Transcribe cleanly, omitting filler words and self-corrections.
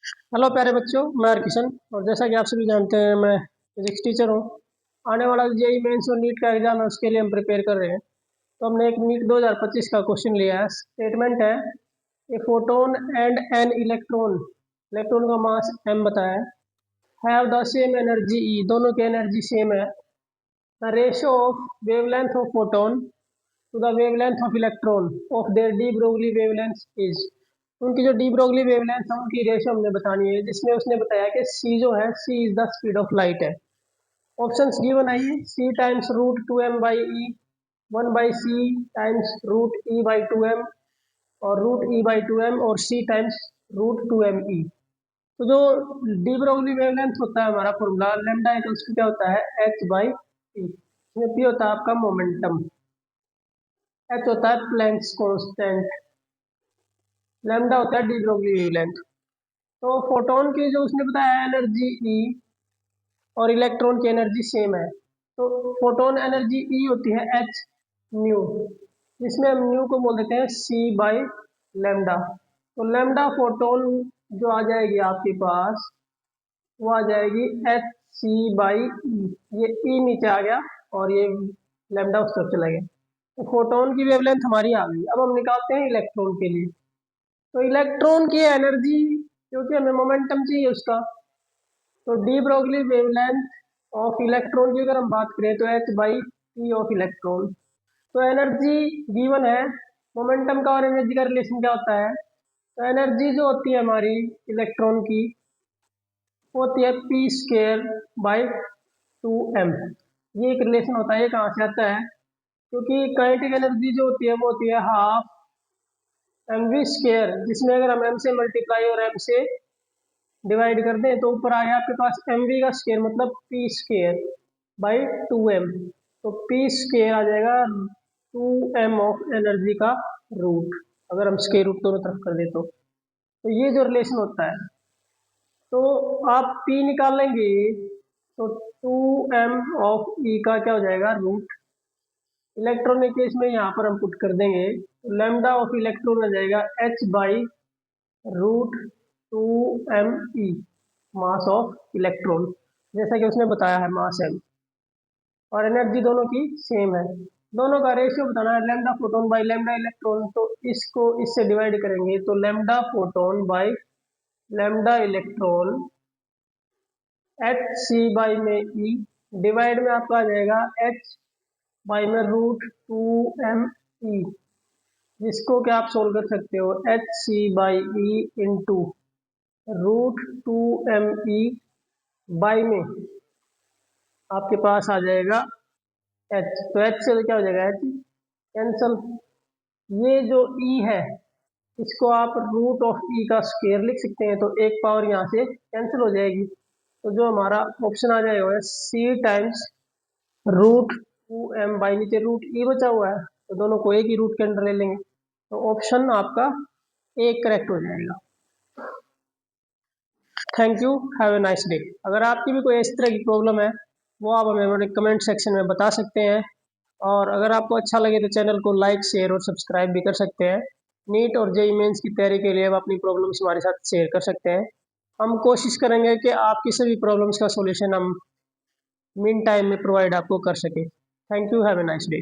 Hello प्यारे बच्चों, मैं हरकिशन। और जैसा कि आप सभी जानते हैं, मैं फिजिक्स टीचर हूँ। आने वाला जेई मेंस और नीट का एग्जाम है, उसके लिए हम प्रिपेयर कर रहे हैं। तो हमने एक नीट 2025 का क्वेश्चन लिया है। स्टेटमेंट है, a photon and an electron, electron का मास m बताया है, have the same energy E, दोनों की एनर्जी सेम है। The ratio of wavelength of photon to the wavelength of electron of their de Broglie wavelength is, उनकी जो D Broglie wavelength है उनकी रेशियो हमने बतानी है, जिसमें उसने बताया कि सी जो है, C is the speed of light है। ऑप्शन गिवन है, C times root two M by E, one by C times root E by two M, और root E by two M, और C times root two M E. तो जो D Broglie wavelength होता है, हमारा formula lambda equals to क्या होता है, एच बाई पी। इसमें पी होता है आपका मोमेंटम, एच होता है प्लैंक्स कांस्टेंट, लैम्डा होता है डी ब्रोगली वेवलेंथ। तो फोटोन की जो उसने बताया एनर्जी ई और इलेक्ट्रॉन की एनर्जी सेम है। तो फोटोन एनर्जी ई होती है एच न्यू, जिसमें हम न्यू को बोल देते हैं सी बाई लेमडा। तो लेमडा फोटोन जो आ जाएगी आपके पास, वो आ जाएगी एच सी बाई ई। ये ई नीचे आ गया और ये लेमडा उस तरफ चला गया। तो फोटोन की वेवलेंथ हमारी आ गई। अब हम निकालते हैं इलेक्ट्रॉन के लिए। तो इलेक्ट्रॉन की एनर्जी, क्योंकि हमें मोमेंटम चाहिए उसका, तो D Broglie wavelength of electron की अगर हम बात करें तो H by P of electron. तो एनर्जी गिवन है, मोमेंटम का और एनर्जी का रिलेशन क्या होता है। तो एनर्जी जो होती है हमारी इलेक्ट्रॉन की, वो होती है P square by two M. ये एक रिलेशन होता है। ये कहाँ से आता है, क्योंकि काइनेटिक एनर्जी जो होती है वो होती है हाफ एम वी स्क्वेयर, जिसमें अगर हम एम से मल्टीप्लाई और एम से डिवाइड कर दें तो ऊपर आ गया आपके पास एम वी का स्क्वेयर, मतलब P square by two M. तो पी स्क्वेयर आ जाएगा टू एम ऑफ एनर्जी का रूट, अगर हम स्क्वेयर रूट दोनों तरफ कर दे तो ये जो रिलेशन होता है, तो आप पी निकालेंगे तो टू एम ऑफ ई का क्या हो जाएगा, रूट। इलेक्ट्रॉन के केस में यहाँ पर हम पुट कर देंगे, तो लेमडा ऑफ इलेक्ट्रॉन आ जाएगा H by root two M E, mass of electron, जैसा कि उसने बताया है मास एम। और एनर्जी दोनों की सेम है। दोनों का रेशियो बताना है, lambda photon by lambda electron. तो इसको इससे डिवाइड करेंगे तो lambda photon by lambda electron H C by में ई, डिवाइड में आपका आ जाएगा एच बाई में रूट टू एम ई, जिसको क्या आप सोल्व कर सकते हो, H C by E into root two M E by में आपके पास आ जाएगा एच। तो एच से क्या हो जाएगा, एच कैंसल। ये जो ई है, इसको आप रूट ऑफ ई का स्क्वायर लिख सकते हैं, तो एक पावर यहाँ से कैंसिल हो जाएगी। तो जो हमारा ऑप्शन आ जाएगा C times root two M by, नीचे रूट ई बचा हुआ है तो दोनों को एक ही रूट के अंदर ले लेंगे। तो ऑप्शन आपका एक करेक्ट हो जाएगा। Thank you, have a nice day. अगर आपकी भी कोई इस तरह की प्रॉब्लम है, वो आप हमें हमारे कमेंट सेक्शन में बता सकते हैं। और अगर आपको अच्छा लगे तो चैनल को लाइक, शेयर और सब्सक्राइब भी कर सकते हैं। नीट और जेईई मेंस की तैयारी के लिए आप अपनी प्रॉब्लम्स हमारे साथ शेयर कर सकते हैं। हम कोशिश करेंगे कि आपकी सभी प्रॉब्लम्स का सॉल्यूशन हम मिन टाइम में प्रोवाइड आपको कर सके। Thank you, have a nice day.